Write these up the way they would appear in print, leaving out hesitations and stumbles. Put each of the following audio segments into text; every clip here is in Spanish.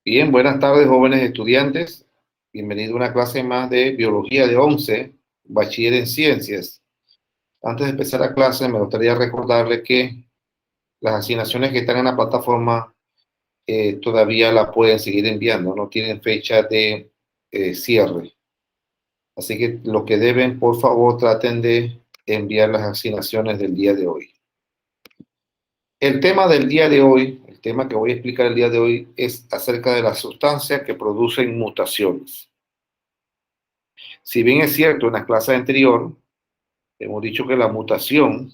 Bien, buenas tardes, jóvenes estudiantes. Bienvenido a una clase más de Biología de 11, Bachiller en Ciencias. Antes de empezar la clase, me gustaría recordarles que las asignaciones que están en la plataforma todavía la pueden seguir enviando, no tienen fecha de cierre. Así que lo que deben, por favor, traten de enviar las asignaciones del día de hoy. El tema del día de hoy, el tema que voy a explicar el día de hoy, es acerca de las sustancias que producen mutaciones. Si bien es cierto, en la clase anterior hemos dicho que la mutación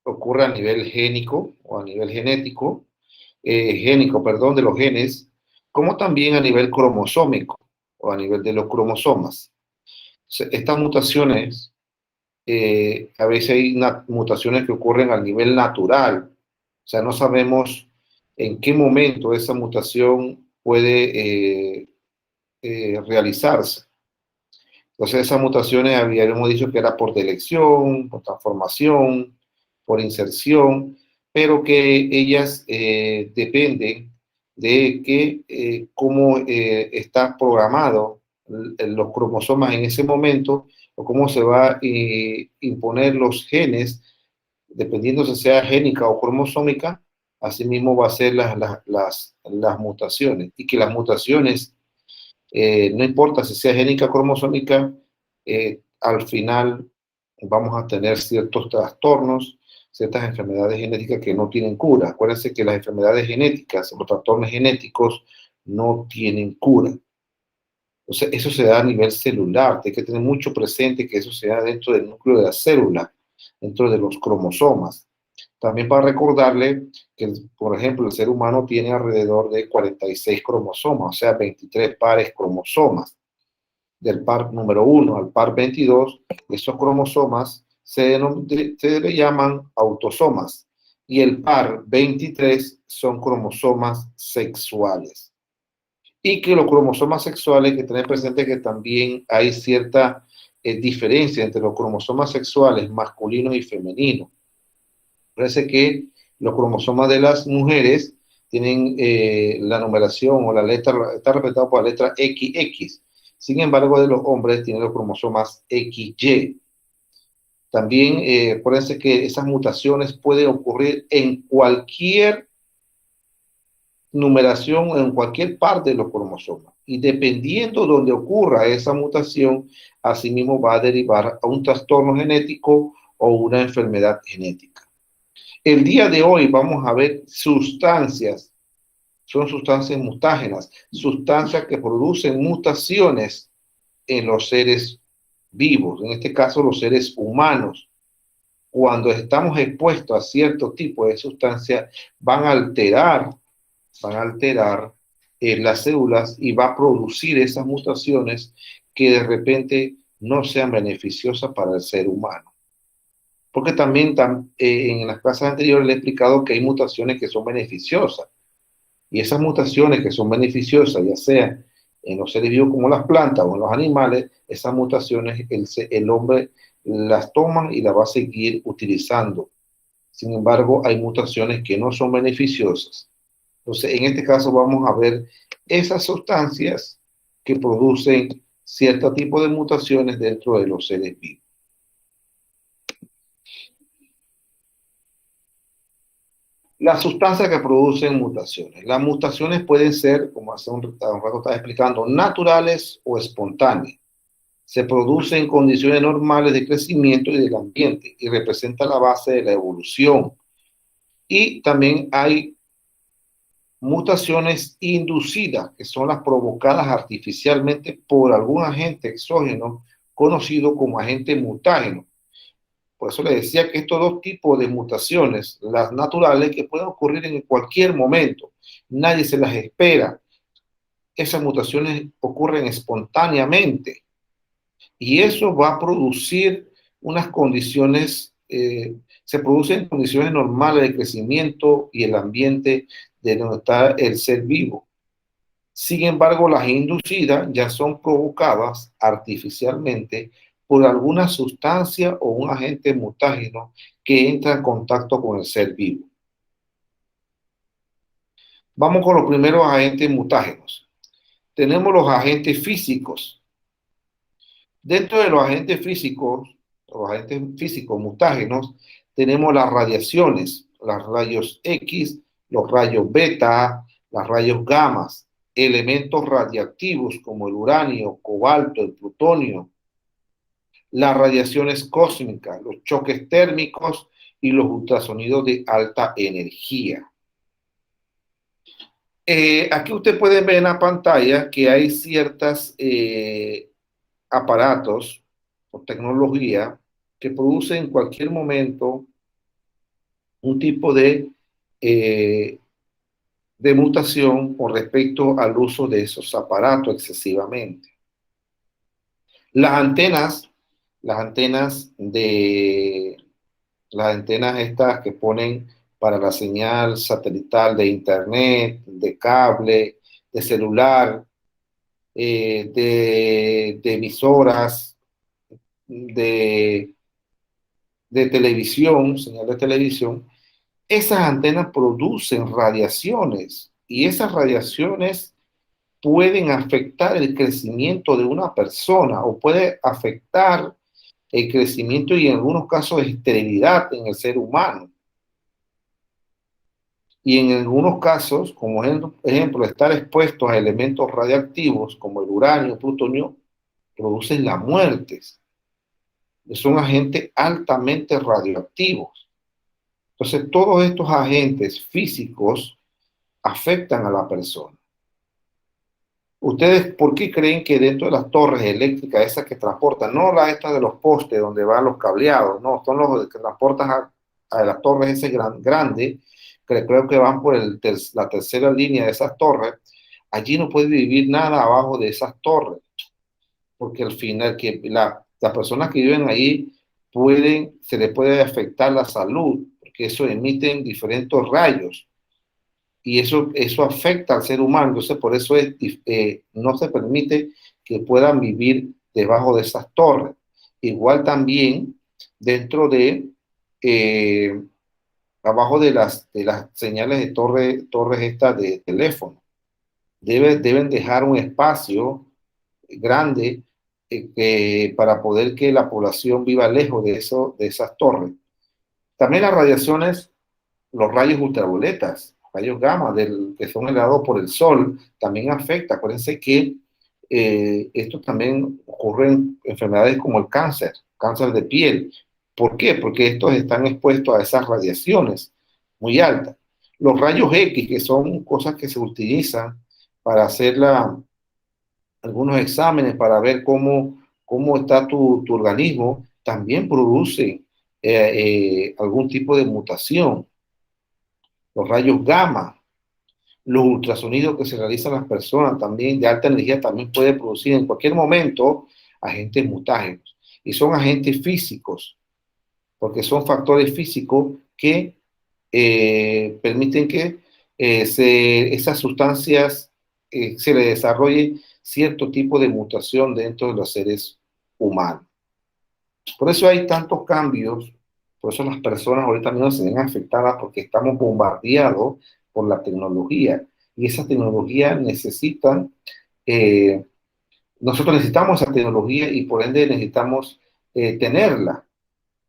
ocurre a nivel génico o a nivel génico, de los genes, como también a nivel cromosómico o a nivel de los cromosomas. Estas mutaciones, a veces hay mutaciones que ocurren a nivel natural, o sea, no sabemos en qué momento esa mutación puede realizarse. Entonces esas mutaciones habíamos dicho que era por delección, por transformación, por inserción, pero que ellas dependen de cómo está programado los cromosomas en ese momento o cómo se va a imponer los genes, dependiendo si sea génica o cromosómica, asimismo va a ser las mutaciones, y que las mutaciones no importa si sea génica o cromosómica, al final vamos a tener ciertos trastornos, ciertas enfermedades genéticas que no tienen cura. Acuérdense que las enfermedades genéticas, los trastornos genéticos, no tienen cura. Entonces, eso se da a nivel celular. Hay que tener mucho presente que eso se da dentro del núcleo de la célula, dentro de los cromosomas. También para recordarle que, por ejemplo, el ser humano tiene alrededor de 46 cromosomas, o sea, 23 pares cromosomas. Del par número 1 al par 22, esos cromosomas se le llaman autosomas. Y el par 23 son cromosomas sexuales. Y que los cromosomas sexuales hay que tener presente que también hay cierta diferencia entre los cromosomas sexuales masculinos y femeninos. Parece que los cromosomas de las mujeres tienen la numeración o la letra, está representado por la letra XX. Sin embargo, de los hombres tienen los cromosomas XY. También acuérdense que esas mutaciones pueden ocurrir en cualquier numeración, en cualquier parte de los cromosomas. Y dependiendo de donde ocurra esa mutación, asimismo va a derivar a un trastorno genético o una enfermedad genética. El día de hoy vamos a ver sustancias, son sustancias mutágenas, sustancias que producen mutaciones en los seres vivos, en este caso los seres humanos. Cuando estamos expuestos a cierto tipo de sustancias, van a alterar las células y va a producir esas mutaciones que de repente no sean beneficiosas para el ser humano. Porque también en las clases anteriores le he explicado que hay mutaciones que son beneficiosas. Y esas mutaciones que son beneficiosas, ya sea en los seres vivos como las plantas o en los animales, esas mutaciones el hombre las toma y las va a seguir utilizando. Sin embargo, hay mutaciones que no son beneficiosas. Entonces, en este caso vamos a ver esas sustancias que producen cierto tipo de mutaciones dentro de los seres vivos. Las sustancias que producen mutaciones. Las mutaciones pueden ser, como hace un rato estaba explicando, naturales o espontáneas. Se producen en condiciones normales de crecimiento y del ambiente y representa la base de la evolución. Y también hay mutaciones inducidas, que son las provocadas artificialmente por algún agente exógeno conocido como agente mutágeno. Por eso les decía que estos dos tipos de mutaciones, las naturales, que pueden ocurrir en cualquier momento, nadie se las espera. Esas mutaciones ocurren espontáneamente y eso va a producir unas condiciones, se producen condiciones normales de crecimiento y el ambiente de donde está el ser vivo. Sin embargo, las inducidas ya son provocadas artificialmente por alguna sustancia o un agente mutágeno que entra en contacto con el ser vivo. Vamos con los primeros agentes mutágenos. Tenemos los agentes físicos. Dentro de los agentes físicos mutágenos, tenemos las radiaciones, los rayos X, los rayos beta, los rayos gamma, elementos radiactivos como el uranio, cobalto, el plutonio, las radiaciones cósmicas, los choques térmicos y los ultrasonidos de alta energía. Aquí usted puede ver en la pantalla que hay ciertos aparatos o tecnología que producen en cualquier momento un tipo eh, de mutación con respecto al uso de esos aparatos excesivamente. Las antenas, las antenas de las antenas estas que ponen para la señal satelital de internet, de cable, de celular, de emisoras, de, de televisión, señal de televisión, esas antenas producen radiaciones y esas radiaciones pueden afectar el crecimiento de una persona o puede afectar el crecimiento y en algunos casos esterilidad en el ser humano. Y en algunos casos, como ejemplo, estar expuestos a elementos radiactivos como el uranio, plutonio, producen la muerte. Son agentes altamente radioactivos. Entonces, todos estos agentes físicos afectan a la persona. ¿Ustedes por qué creen que dentro de las torres eléctricas, esas que transportan, no las estas de los postes donde van los cableados, no, son los que transportan a las torres ese grande, que creo que van por la tercera línea de esas torres, allí no puede vivir nada abajo de esas torres, porque al final las personas que viven ahí se les puede afectar la salud, porque eso emiten diferentes rayos y eso afecta al ser humano. Entonces, por eso no se permite que puedan vivir debajo de esas torres. Igual también dentro eh, abajo de las señales de torres estas de teléfono. Deben dejar un espacio grande para poder que la población viva lejos de esas torres. También las radiaciones, los rayos ultravioletas, rayos gamma que son elevados por el sol, también afecta. Acuérdense que esto también ocurre en enfermedades como el cáncer de piel. ¿Por qué? Porque estos están expuestos a esas radiaciones muy altas. Los rayos X, que son cosas que se utilizan para hacer algunos exámenes para ver cómo está tu organismo, también producen algún tipo de mutación. Los rayos gamma, los ultrasonidos que se realizan las personas también de alta energía también puede producir en cualquier momento agentes mutágenos. Y son agentes físicos, porque son factores físicos que permiten que esas sustancias se le desarrolle cierto tipo de mutación dentro de los seres humanos. Por eso hay tantos cambios, por eso las personas ahorita mismo se ven afectadas porque estamos bombardeados por la tecnología y esa tecnología eh, nosotros necesitamos esa tecnología y por ende necesitamos tenerla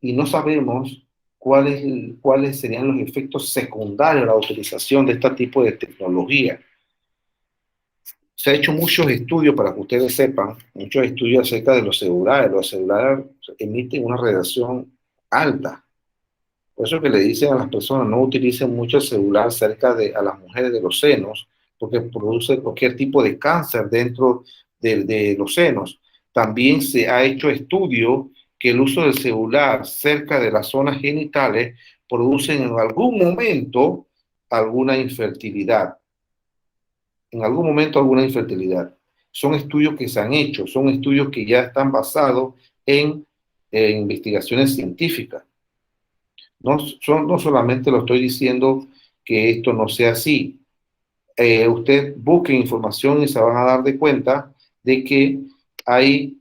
y no sabemos cuáles serían los efectos secundarios de la utilización de este tipo de tecnología. Se ha hecho muchos estudios, para que ustedes sepan, muchos estudios acerca de los celulares. Los celulares emiten una radiación alta. Por eso que le dicen a las personas, no utilicen mucho el celular cerca a las mujeres de los senos, porque produce cualquier tipo de cáncer dentro de los senos. También se ha hecho estudio que el uso del celular cerca de las zonas genitales produce en algún momento alguna infertilidad. En algún momento alguna infertilidad. Son estudios que se han hecho, son estudios que ya están basados en investigaciones científicas. No solamente lo estoy diciendo que esto no sea así. Usted busque información y se van a dar de cuenta de que hay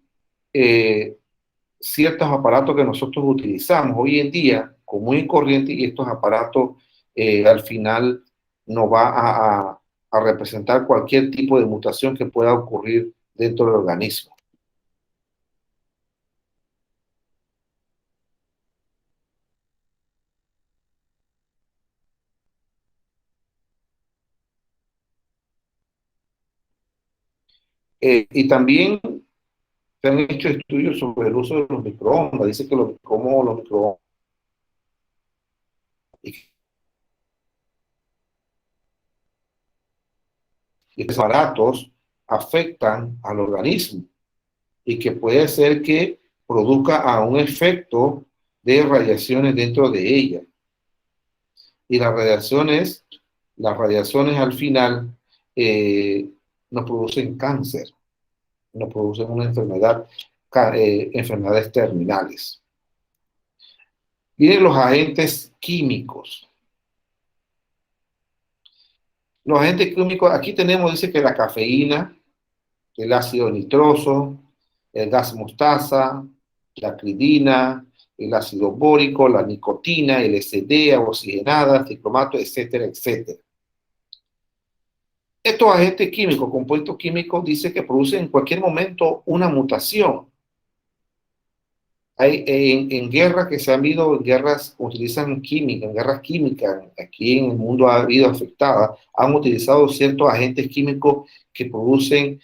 ciertos aparatos que nosotros utilizamos hoy en día común y corriente y estos aparatos al final nos va a representar cualquier tipo de mutación que pueda ocurrir dentro del organismo. Y también se han hecho estudios sobre el uso de los microondas. Dice que los microondas y baratos afectan al organismo y que puede ser que produzca a un efecto de radiaciones dentro de ella. Y las radiaciones al final eh, nos producen cáncer, nos producen una enfermedad, enfermedades terminales. Miren los agentes químicos. Los agentes químicos, aquí tenemos, dice que la cafeína, el ácido nitroso, el gas mostaza, la clorina, el ácido bórico, la nicotina, LSD, oxigenada, ciclomato, etcétera, etcétera. Estos agentes químicos, compuestos químicos, dice que producen en cualquier momento una mutación. Hay, en guerras que se han habido, en guerras utilizan química, en guerras químicas, aquí en el mundo ha habido afectadas, han utilizado ciertos agentes químicos que producen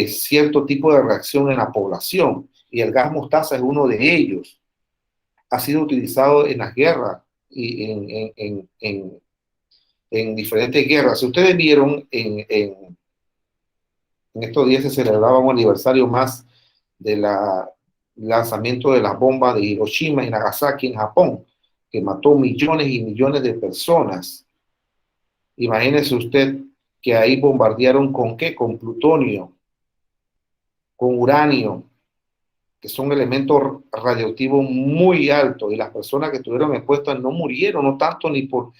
cierto tipo de reacción en la población, y el gas mostaza es uno de ellos. Ha sido utilizado en las guerras y en diferentes guerras. Si ustedes vieron, en estos días se celebraba un aniversario más del lanzamiento de las bombas de Hiroshima y Nagasaki en Japón, que mató millones y millones de personas. Imagínese usted que ahí bombardearon con qué, con plutonio, con uranio, que son elementos radioactivos muy altos, y las personas que estuvieron expuestas no murieron, no tanto ni por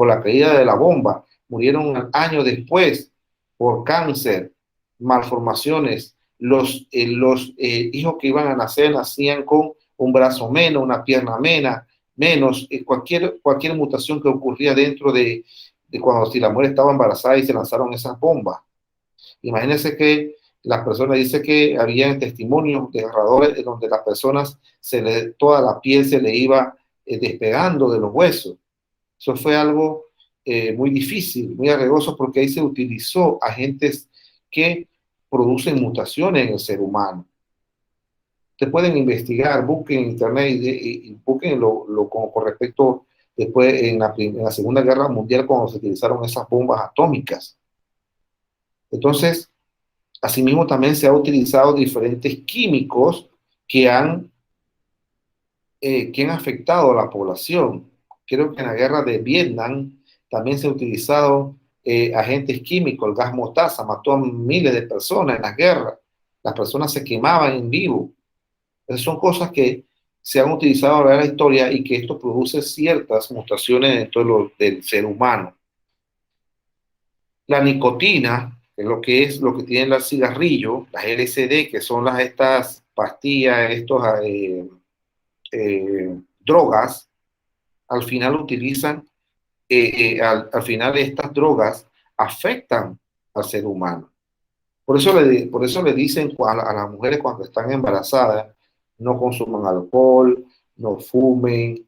la caída de la bomba, murieron años después por cáncer, malformaciones. Los hijos que iban a nacer nacían con un brazo menos, una pierna menos, cualquier mutación que ocurría dentro de cuando si la mujer estaba embarazada y se lanzaron esas bombas. Imagínense que las personas dicen que había testimonios desgarradores en donde las personas toda la piel se le iba despegando de los huesos. Eso fue algo muy difícil, muy arriesgoso, porque ahí se utilizó agentes que producen mutaciones en el ser humano. Ustedes pueden investigar, busquen en internet y busquen con respecto después en la Segunda Guerra Mundial cuando se utilizaron esas bombas atómicas. Entonces, asimismo, también se han utilizado diferentes químicos que han afectado a la población. Creo que en la guerra de Vietnam también se han utilizado agentes químicos. El gas mostaza mató a miles de personas en las guerras. Las personas se quemaban en vivo. Esas son cosas que se han utilizado a lo largo de la historia y que esto produce ciertas mutaciones dentro del ser humano. La nicotina, que es lo que tienen los cigarrillos, las LSD, que son estas pastillas, drogas, al final al final estas drogas afectan al ser humano. Por eso le dicen a las mujeres cuando están embarazadas, no consuman alcohol, no fumen,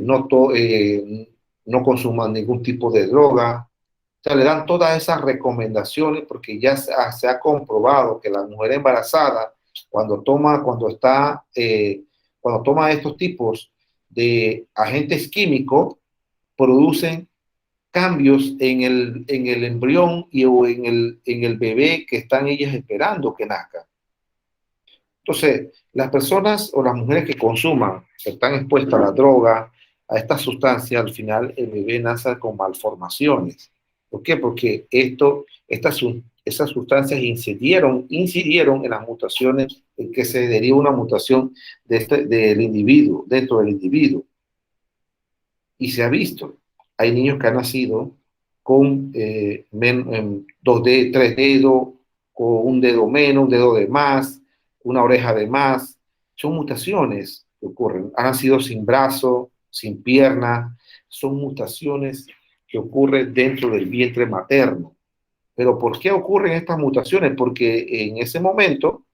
no consuman ningún tipo de droga. O sea, le dan todas esas recomendaciones porque ya se ha comprobado que la mujer embarazada, cuando toma estos tipos de agentes químicos, producen cambios en el embrión o en el bebé que están ellas esperando que nazca. Entonces, las personas o las mujeres que consuman, que están expuestas a la droga, a estas sustancias, al final el bebé nace con malformaciones. ¿Por qué? Porque esas sustancias incidieron en las mutaciones, en que se deriva una mutación del individuo, dentro del individuo. Y se ha visto, hay niños que han nacido con 3 dedos, con un dedo menos, un dedo de más, una oreja de más. Son mutaciones que ocurren. Han nacido sin brazo, sin pierna. Son mutaciones que ocurre dentro del vientre materno. Pero ¿por qué ocurren estas mutaciones? Porque en ese momento,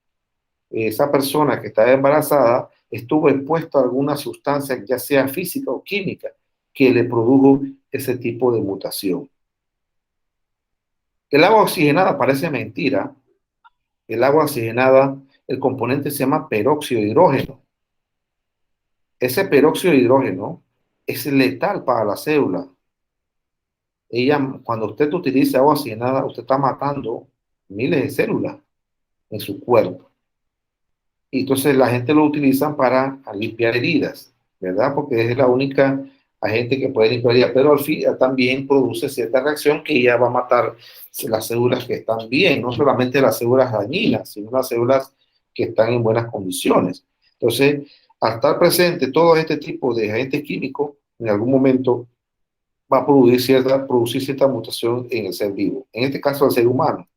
esa persona que está embarazada estuvo expuesta a alguna sustancia, ya sea física o química, que le produjo ese tipo de mutación. El agua oxigenada parece mentira. El agua oxigenada, el componente se llama peróxido de hidrógeno. Ese peróxido de hidrógeno es letal para la célula. Cuando usted utiliza agua oxigenada, usted está matando miles de células en su cuerpo. Y entonces la gente lo utiliza para limpiar heridas, ¿verdad? Porque es la única agente que puede limpiar heridas, pero al fin también produce cierta reacción que ya va a matar las células que están bien, no solamente las células dañinas, sino las células que están en buenas condiciones. Entonces, al estar presente todo este tipo de agentes químicos, en algún momento va a producir cierta mutación en el ser vivo, en este caso el ser humano.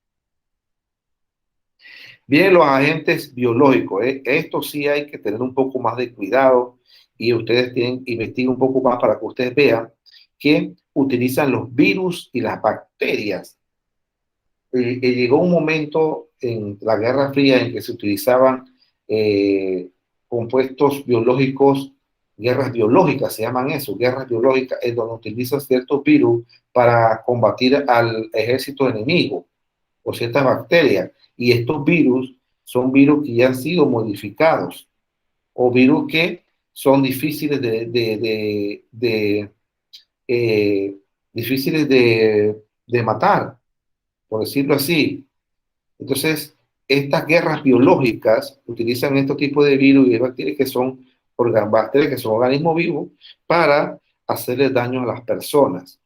Bien, los agentes biológicos, esto sí hay que tener un poco más de cuidado y ustedes investiguen un poco más para que ustedes vean que utilizan los virus y las bacterias. Llegó un momento en la Guerra Fría en que se utilizaban compuestos biológicos, guerras biológicas se llaman eso, guerras biológicas, es donde utilizan ciertos virus para combatir al ejército enemigo o ciertas bacterias. Y estos virus son virus que ya han sido modificados o virus que son difíciles difíciles de matar, por decirlo así. Entonces, estas guerras biológicas utilizan estos tipos de virus y de bacterias bacterias que son organismos vivos para hacerle daño a las personas.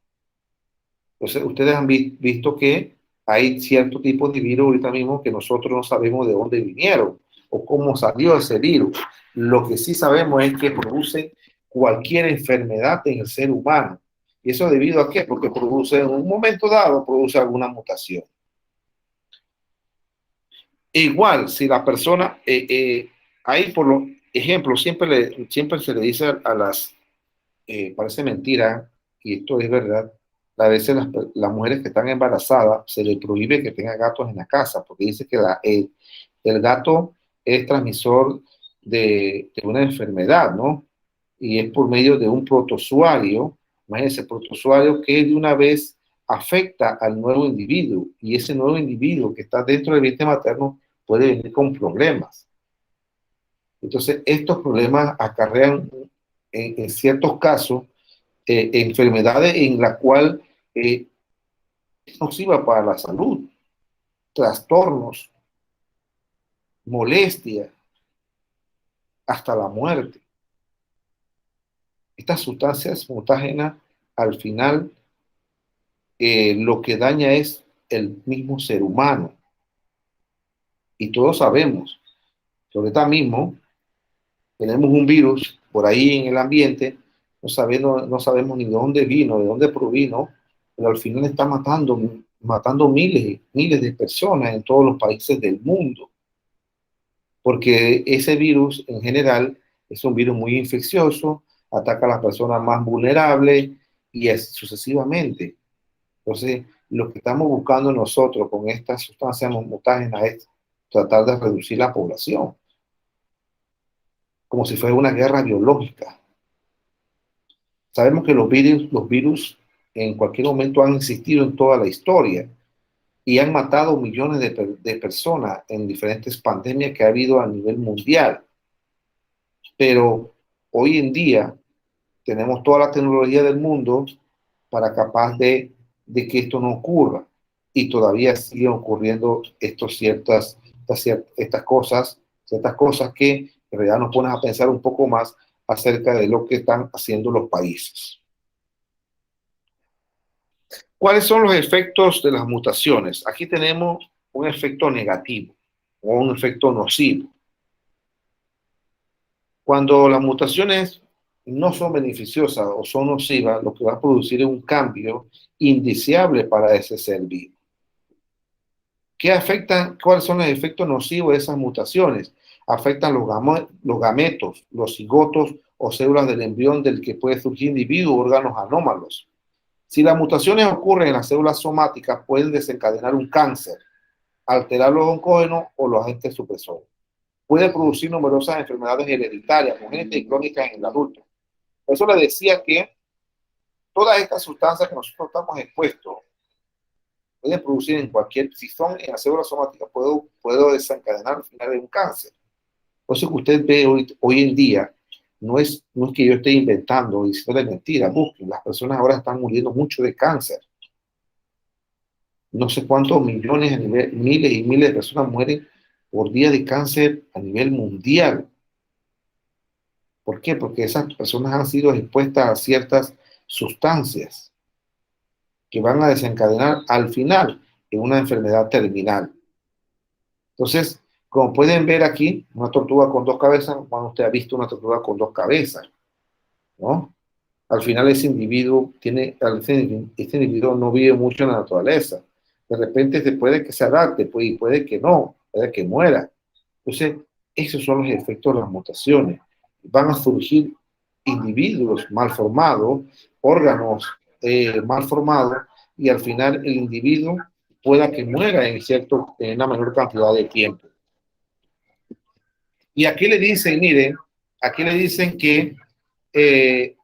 Entonces, ustedes han visto que hay cierto tipo de virus ahorita mismo que nosotros no sabemos de dónde vinieron o cómo salió ese virus. Lo que sí sabemos es que produce cualquier enfermedad en el ser humano. ¿Y eso debido a qué? Porque produce en un momento dado, produce alguna mutación. Igual, si la persona, ahí por lo ejemplo, siempre se le dice a las, parece mentira, y esto es verdad, a veces las mujeres que están embarazadas se les prohíbe que tengan gatos en la casa, porque dice que el gato es transmisor de una enfermedad, ¿no? Y es por medio de un protozoario, imagínense, protozoario que de una vez afecta al nuevo individuo, y ese nuevo individuo que está dentro del vientre materno puede venir con problemas. Entonces, estos problemas acarrean en ciertos casos enfermedades en la cual es nociva para la salud, trastornos, molestias, hasta la muerte. Estas sustancias mutágenas, al final, lo que daña es el mismo ser humano. Y todos sabemos que ahorita mismo tenemos un virus por ahí en el ambiente, no sabemos ni de dónde vino, de dónde provino, pero al final está matando miles de personas en todos los países del mundo. Porque ese virus en general es un virus muy infeccioso, ataca a las personas más vulnerables y sucesivamente. Entonces, lo que estamos buscando nosotros con estas sustancias mutágenas es tratar de reducir la población, como si fuera una guerra biológica. Sabemos que los virus en cualquier momento han existido en toda la historia y han matado millones de personas en diferentes pandemias que ha habido a nivel mundial. Pero hoy en día tenemos toda la tecnología del mundo para capaz de que esto no ocurra. Y todavía siguen ocurriendo ciertas cosas que en realidad nos ponen a pensar un poco más acerca de lo que están haciendo los países. ¿Cuáles son los efectos de las mutaciones? Aquí tenemos un efecto negativo o un efecto nocivo. Cuando las mutaciones no son beneficiosas o son nocivas, lo que va a producir es un cambio indeseable para ese ser vivo. ¿Cuáles son los efectos nocivos de esas mutaciones? Afectan los gametos, los cigotos o células del embrión del que puede surgir individuos o órganos anómalos. Si las mutaciones ocurren en las células somáticas, pueden desencadenar un cáncer, alterar los oncógenos o los agentes supresores. Puede producir numerosas enfermedades hereditarias, congénitas y crónicas en el adulto. Por eso le decía que todas estas sustancias que nosotros estamos expuestos pueden producir en cualquier, si son en la célula somática, puedo desencadenar al final de un cáncer. Por eso que usted ve hoy en día, no es que yo esté inventando y diciendo de mentira, busquen, las personas ahora están muriendo mucho de cáncer. No sé cuántos millones, miles y miles de personas mueren por día de cáncer a nivel mundial. ¿Por qué? Porque esas personas han sido expuestas a ciertas sustancias que van a desencadenar al final en una enfermedad terminal. Entonces, como pueden ver aquí, una tortuga con dos cabezas, cuando usted ha visto una tortuga con dos cabezas, ¿no? Al final ese individuo este individuo no vive mucho en la naturaleza. De repente puede que se adapte, y puede que no, puede que muera. Entonces, esos son los efectos de las mutaciones. Van a surgir individuos mal formados, órganos mal formados, y al final el individuo pueda que muera en una menor cantidad de tiempo. Y aquí le dicen, miren, aquí le dicen que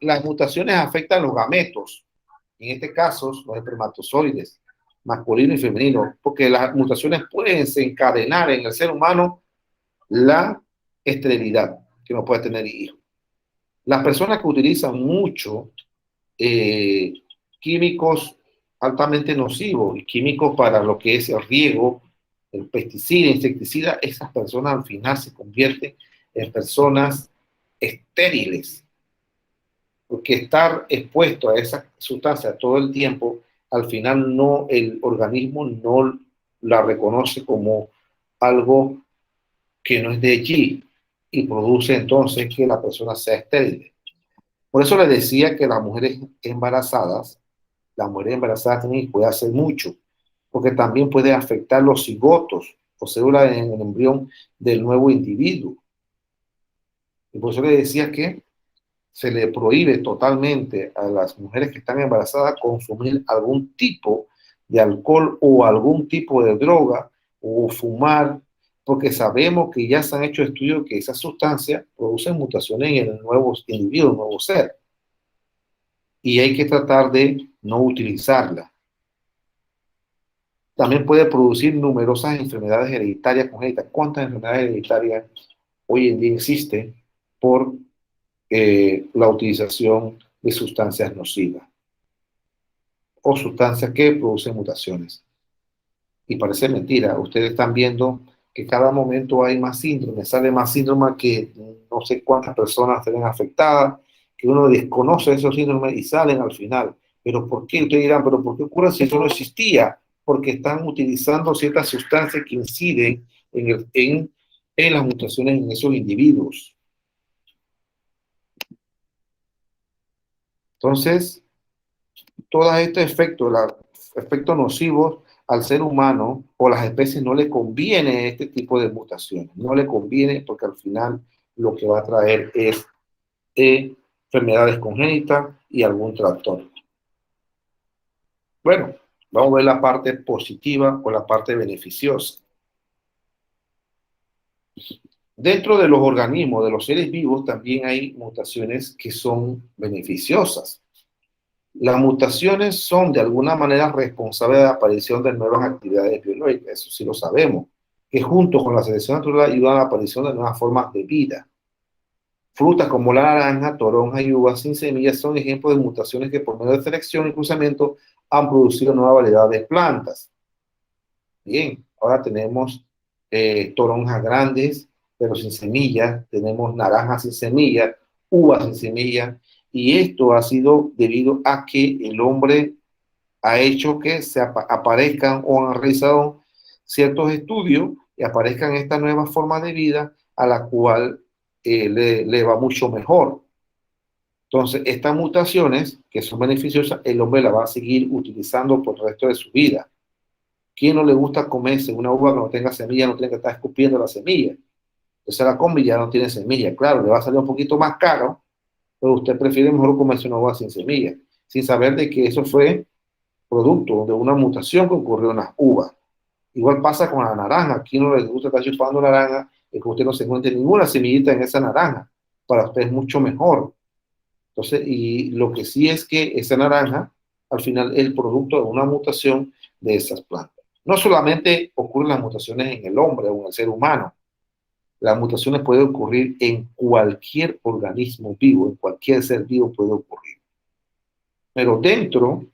las mutaciones afectan los gametos, en este caso los espermatozoides, masculino y femenino, porque las mutaciones pueden desencadenar en el ser humano la esterilidad, que no puede tener hijos. Las personas que utilizan mucho eh, químicos altamente nocivos y químicos para lo que es el riego, el pesticida, insecticida, esas personas al final se convierten en personas estériles, porque estar expuesto a esa sustancia todo el tiempo, al final no, el organismo no la reconoce como algo que no es de allí y produce entonces que la persona sea estéril. Por eso les decía que las mujeres embarazadas también puede hacer mucho, porque también puede afectar los cigotos o células en el embrión del nuevo individuo. Y por eso les decía que se le prohíbe totalmente a las mujeres que están embarazadas consumir algún tipo de alcohol o algún tipo de droga o fumar, porque sabemos que ya se han hecho estudios que esas sustancias producen mutaciones en el nuevo individuo, el nuevo ser. Y hay que tratar de no utilizarla. También puede producir numerosas enfermedades hereditarias congénitas. ¿Cuántas enfermedades hereditarias hoy en día existen por la utilización de sustancias nocivas o sustancias que producen mutaciones? Y parece mentira, ustedes están viendo que cada momento hay más síndromes, sale más síndromes que no sé cuántas personas se ven afectadas, que uno desconoce esos síndromes y salen al final. ¿Pero por qué? Ustedes dirán, ¿pero por qué ocurre si eso no existía? Porque están utilizando ciertas sustancias que inciden en las mutaciones en esos individuos. Entonces, todos estos efectos nocivos al ser humano o las especies no le conviene este tipo de mutaciones. No le conviene porque al final lo que va a traer es enfermedades congénitas y algún trastorno. Bueno, vamos a ver la parte positiva o la parte beneficiosa. Dentro de los organismos, de los seres vivos, también hay mutaciones que son beneficiosas. Las mutaciones son de alguna manera responsables de la aparición de nuevas actividades biológicas, eso sí lo sabemos, que junto con la selección natural ayudan a la aparición de nuevas formas de vida. Frutas como la naranja, toronja y uvas sin semillas son ejemplos de mutaciones que por medio de selección y cruzamiento han producido nueva variedad de plantas. Bien, ahora tenemos toronjas grandes, pero sin semillas, tenemos naranjas sin semillas, uvas sin semillas, y esto ha sido debido a que el hombre ha hecho que se aparezcan o han realizado ciertos estudios y aparezcan estas nuevas formas de vida a la cual le va mucho mejor. Entonces, estas mutaciones que son beneficiosas, el hombre las va a seguir utilizando por el resto de su vida. ¿Quién no le gusta comerse una uva que no tenga semilla, no tenga que estar escupiendo la semilla? Entonces la come y ya no tiene semilla. Claro, le va a salir un poquito más caro, pero usted prefiere mejor comerse una uva sin semilla. sin saber de que eso fue producto de una mutación que ocurrió en las uvas. Igual pasa con la naranja. Aquí no le gusta estar chupando naranja, es que usted no se encuentre ninguna semillita en esa naranja. Para usted es mucho mejor. Entonces, y lo que sí es que esa naranja, al final, es el producto de una mutación de esas plantas. No solamente ocurren las mutaciones en el hombre o en el ser humano, las mutaciones pueden ocurrir en cualquier organismo vivo, en cualquier ser vivo puede ocurrir. Pero dentro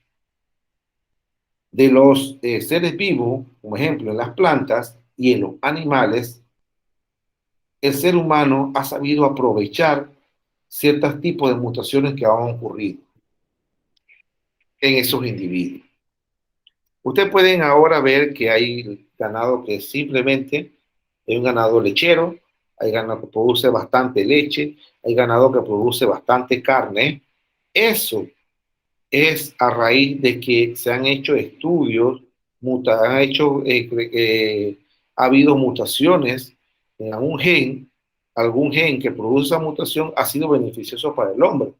de los seres vivos, como ejemplo en las plantas y en los animales, el ser humano ha sabido aprovechar ciertos tipos de mutaciones que han ocurrido en esos individuos. Ustedes pueden ahora ver que hay ganado que simplemente es un ganado lechero, hay ganado que produce bastante leche, hay ganado que produce bastante carne. Eso es a raíz de que se han hecho estudios, ha habido mutaciones en algún gen que produce esa mutación ha sido beneficioso para el hombre.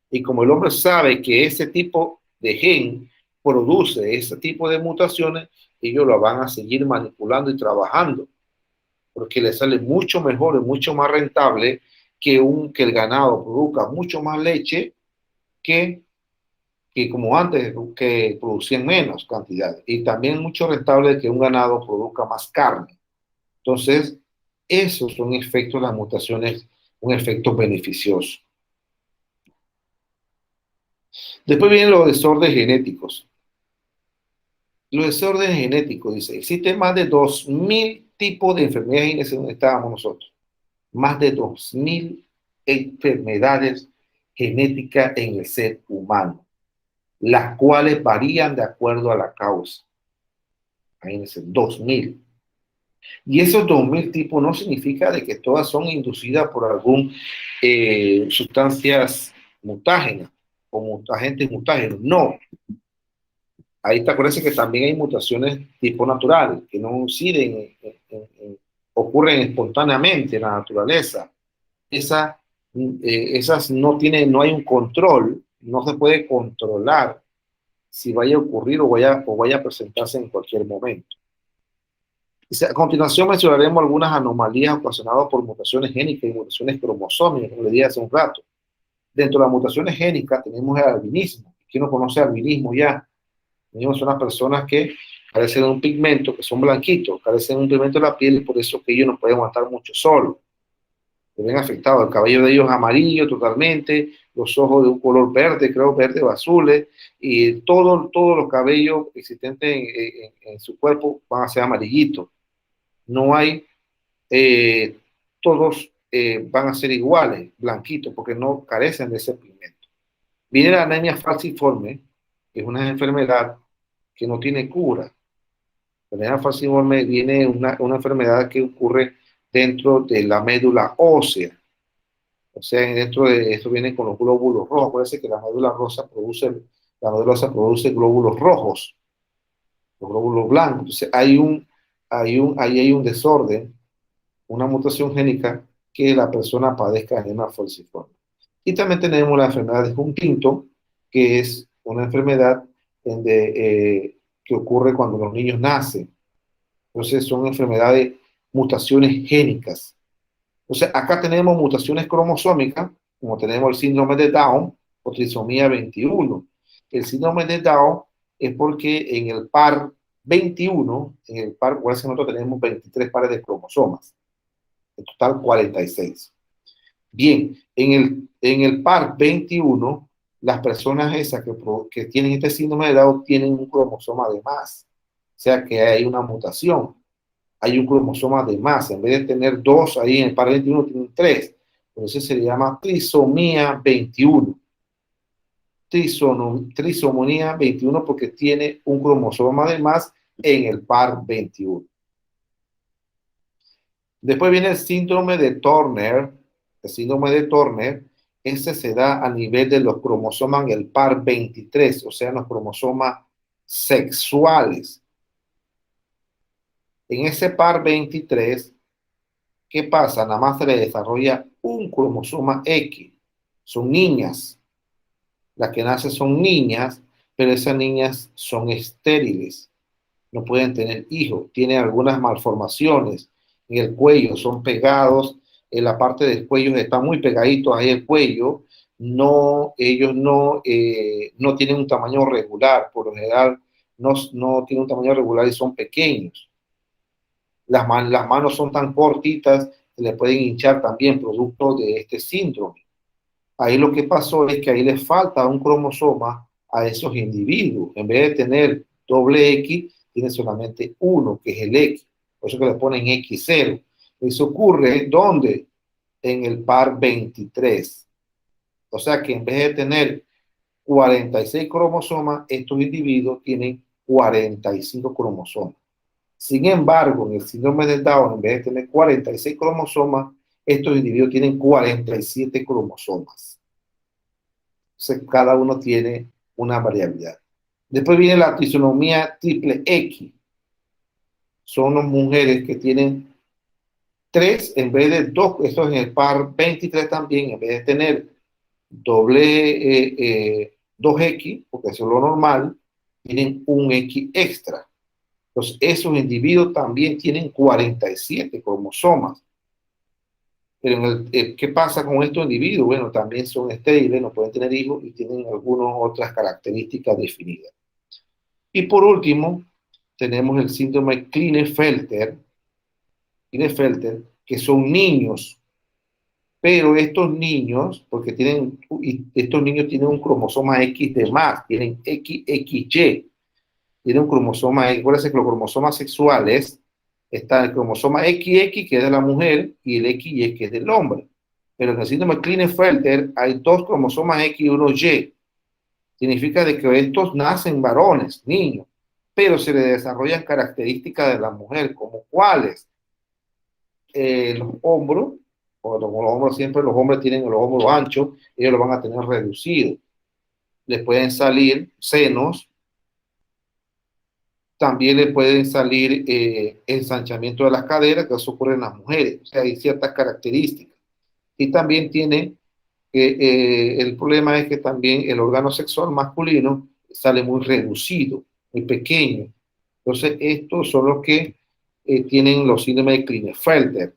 Y como el hombre sabe que ese tipo de gen produce ese tipo de mutaciones, ellos lo van a seguir manipulando y trabajando, porque le sale mucho mejor y mucho más rentable que el ganado produzca mucho más leche que como antes, que producían menos cantidad. Y también mucho rentable que un ganado produzca más carne. Entonces, esos son efectos de las mutaciones, un efecto beneficioso. Después vienen los desórdenes genéticos. Los desórdenes genéticos, dice, existen más de 2.000 tipos de enfermedades en donde estábamos nosotros. Más de 2.000 enfermedades genéticas en el ser humano, las cuales varían de acuerdo a la causa. Imagínense, 2.000. Y esos 2.000 tipos no significa de que todas son inducidas por algún sustancias mutágenas o agentes mutágenos. No. Ahí te acuerdas que también hay mutaciones tipo natural, que no inciden, ocurren espontáneamente en la naturaleza. Esa, esas no hay un control, no se puede controlar si vaya a ocurrir o vaya a presentarse en cualquier momento. A continuación mencionaremos algunas anomalías ocasionadas por mutaciones génicas y mutaciones cromosómicas, como le dije hace un rato. Dentro de las mutaciones génicas tenemos el albinismo. ¿Quién no conoce el albinismo ya? Son las personas que carecen de un pigmento, que son blanquitos, carecen de un pigmento de la piel y por eso que ellos no pueden aguantar mucho sol. Se ven afectados. El cabello de ellos es amarillo totalmente, los ojos de un color verde, creo verde o azules, y todos los cabellos existentes en su cuerpo van a ser amarillitos. No hay, todos van a ser iguales, blanquitos, porque no carecen de ese pigmento. Viene la anemia falciforme, que es una enfermedad que no tiene cura. La anemia falciforme viene una enfermedad que ocurre dentro de la médula ósea. O sea, dentro de esto viene con los glóbulos rojos. Acuérdense que la médula ósea produce glóbulos rojos, los glóbulos blancos. Entonces, ahí hay un desorden, una mutación génica que la persona padezca anemia falciforme. Y también tenemos la enfermedad de Huntington, que es una enfermedad que ocurre cuando los niños nacen. Entonces son enfermedades, mutaciones génicas. Entonces acá tenemos mutaciones cromosómicas, como tenemos el síndrome de Down o trisomía 21. El síndrome de Down es porque en el par 21, nosotros tenemos 23 pares de cromosomas, en total 46. Bien, en el par 21, las personas esas que tienen este síndrome de Down tienen un cromosoma de más. O sea que hay una mutación. Hay un cromosoma de más. En vez de tener 2 ahí en el par 21, tienen 3. Entonces se le llama trisomía 21. Trisomía 21 porque tiene un cromosoma de más en el par 21. Después viene el síndrome de Turner. El síndrome de Turner, ese se da a nivel de los cromosomas en el par 23, o sea, los cromosomas sexuales. En ese par 23, ¿qué pasa? Nada más se le desarrolla un cromosoma X. Son niñas. Las que nacen son niñas, pero esas niñas son estériles, no pueden tener hijos, tienen algunas malformaciones en el cuello, son pegados, en la parte del cuello está muy pegadito ahí el cuello, no, ellos no tienen un tamaño regular, por lo general no tienen un tamaño regular y son pequeños. Las manos son tan cortitas que le pueden hinchar también producto de este síndrome. Ahí lo que pasó es que ahí les falta un cromosoma a esos individuos. En vez de tener doble X, tiene solamente uno, que es el X. Por eso que le ponen X0. Eso ocurre, ¿dónde? En el par 23. O sea que en vez de tener 46 cromosomas, estos individuos tienen 45 cromosomas. Sin embargo, en el síndrome de Down, en vez de tener 46 cromosomas, estos individuos tienen 47 cromosomas. Entonces, cada uno tiene una variabilidad. Después viene la trisonomía triple X. Son las mujeres que tienen 3 en vez de 2. Esto es en el par 23 también. En vez de tener doble 2X, porque eso es lo normal, tienen un X extra. Entonces, esos individuos también tienen 47 cromosomas. Pero ¿qué pasa con estos individuos? Bueno, también son estériles, no pueden tener hijos y tienen algunas otras características definidas. Y por último, tenemos el síndrome Klinefelter, que son niños, pero estos niños, estos niños tienen un cromosoma X de más, tienen XXY, tienen un cromosoma X. Acuérdense que los cromosomas sexuales está el cromosoma XX, que es de la mujer, y el XY, que es del hombre. Pero en el síndrome Klinefelter hay 2 cromosomas X y uno Y. Significa de que estos nacen varones, niños, pero se le desarrollan características de la mujer, como cuáles. Los hombros, o los hombros siempre los hombres tienen los hombros anchos, ellos lo van a tener reducido. Les pueden salir senos, también le pueden salir ensanchamiento de las caderas, que eso ocurre en las mujeres, o sea, hay ciertas características. Y también tiene, el problema es que también el órgano sexual masculino sale muy reducido, muy pequeño. Entonces, estos son los que tienen los síndromes de Klinefelter.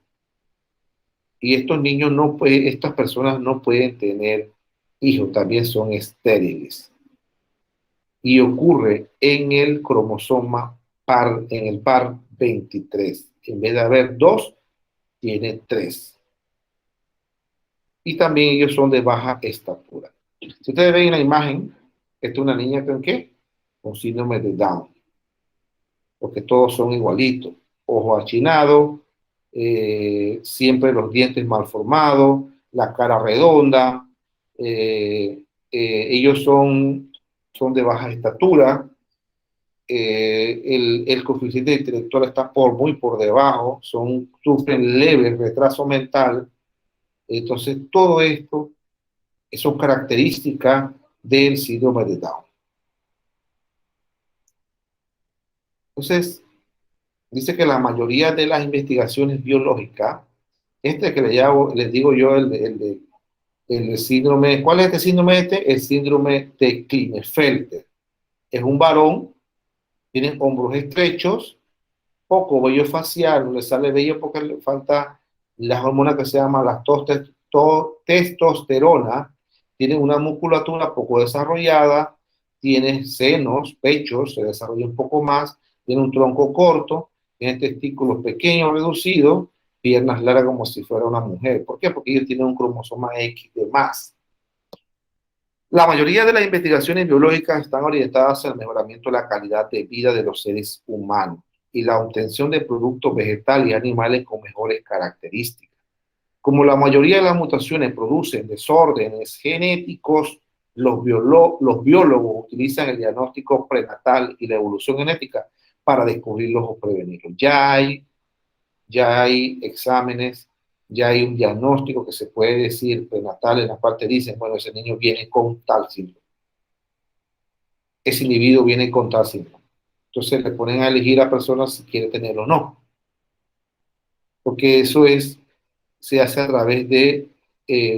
Y estos niños estas personas no pueden tener hijos, también son estériles. Y ocurre en el cromosoma en el par 23. En vez de haber 2, tiene 3. Y también ellos son de baja estatura. Si ustedes ven en la imagen, esta es una niña con ¿qué? Con síndrome de Down. Porque todos son igualitos. Ojo achinado, siempre los dientes mal formados, la cara redonda. Ellos son de baja estatura. El coeficiente intelectual está muy por debajo, sufren leve retraso mental. Entonces, todo esto son características del síndrome de Down. Entonces, dice que la mayoría de las investigaciones biológicas, que les digo yo, el síndrome, ¿cuál es este síndrome? El síndrome de Klinefelter. Es un varón, tiene hombros estrechos, poco vello facial, no le sale vello porque le falta las hormonas que se llaman la testosterona, tiene una musculatura poco desarrollada, tiene senos, pechos, se desarrolla un poco más, tiene un tronco corto, tiene testículos pequeños, reducidos, piernas largas como si fuera una mujer. ¿Por qué? Porque ellos tienen un cromosoma X de más. La mayoría de las investigaciones biológicas están orientadas al mejoramiento de la calidad de vida de los seres humanos y la obtención de productos vegetales y animales con mejores características. Como la mayoría de las mutaciones producen desórdenes genéticos, los biólogos utilizan el diagnóstico prenatal y la evolución genética para descubrirlos o prevenirlos. Ya hay exámenes, ya hay un diagnóstico que se puede decir prenatal en la cual te dicen, bueno, ese niño viene con tal síndrome. Ese individuo viene con tal síndrome. Entonces le ponen a elegir a personas si quiere tenerlo o no. Porque eso se hace a través de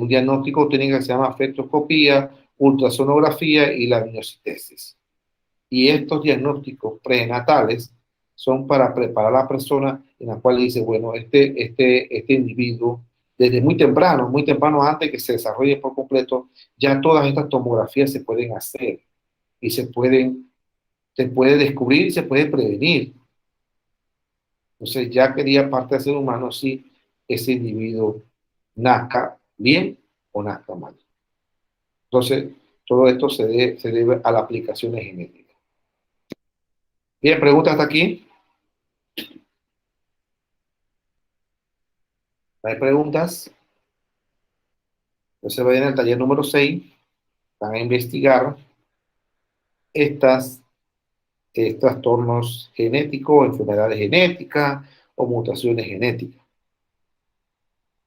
un diagnóstico técnico que se llama fetoscopía ultrasonografía y la amniocitesis. Y estos diagnósticos prenatales son para preparar a la persona en la cual dice, bueno, este individuo, desde muy temprano antes que se desarrolle por completo, ya todas estas tomografías se pueden hacer y se puede descubrir, se puede prevenir. Entonces ya quería parte del ser humano si ese individuo nazca bien o nazca mal. Entonces, todo esto se debe a las aplicaciones genéticas. Bien, preguntas hasta aquí. ¿No hay preguntas? Entonces vayan al taller número 6, van a investigar estos trastornos genéticos, enfermedades genéticas o mutaciones genéticas.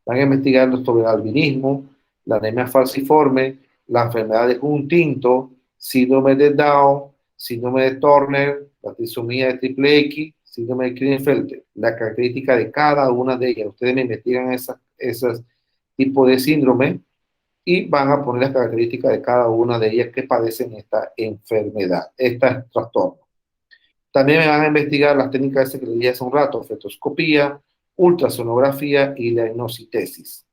Van a investigar sobre el albinismo, la anemia falciforme, la enfermedad de Huntington, síndrome de Down, síndrome de Turner, la trisomía de triple X, síndrome de Klinefelter, la característica de cada una de ellas. Ustedes me investigan esos tipos de síndrome y van a poner las características de cada una de ellas que padecen esta enfermedad, este trastorno. También me van a investigar las técnicas que les dije hace un rato, fetoscopía, ultrasonografía y la diagnosis.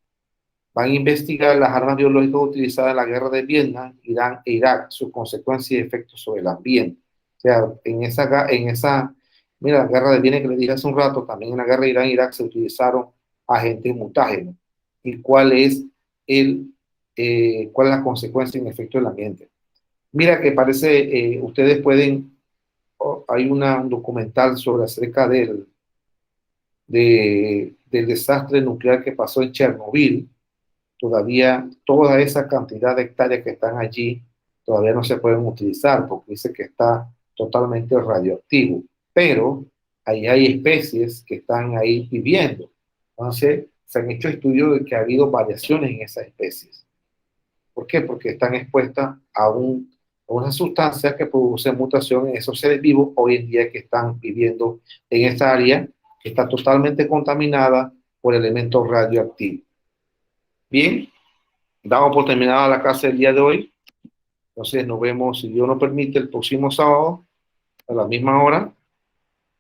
Van a investigar las armas biológicas utilizadas en la guerra de Vietnam, Irán e Irak, sus consecuencias y efectos sobre el ambiente. O sea, mira, la guerra de Vietnam que les dije hace un rato, también en la guerra de Irán e Irak se utilizaron agentes mutágenos. ¿Y cuál es la consecuencia en efecto del ambiente? Mira que parece, ustedes pueden, hay un documental acerca del desastre nuclear que pasó en Chernobyl. Todavía toda esa cantidad de hectáreas que están allí todavía no se pueden utilizar porque dice que está totalmente radioactivo, pero ahí hay especies que están ahí viviendo. Entonces, se han hecho estudios de que ha habido variaciones en esas especies. ¿Por qué? Porque están expuestas a una sustancia que produce mutación en esos seres vivos hoy en día que están viviendo en esta área que está totalmente contaminada por elementos radioactivos. Bien, damos por terminada la clase del día de hoy. Entonces nos vemos, si Dios nos permite, el próximo sábado a la misma hora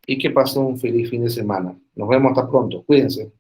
y que pasen un feliz fin de semana. Nos vemos hasta pronto. Cuídense.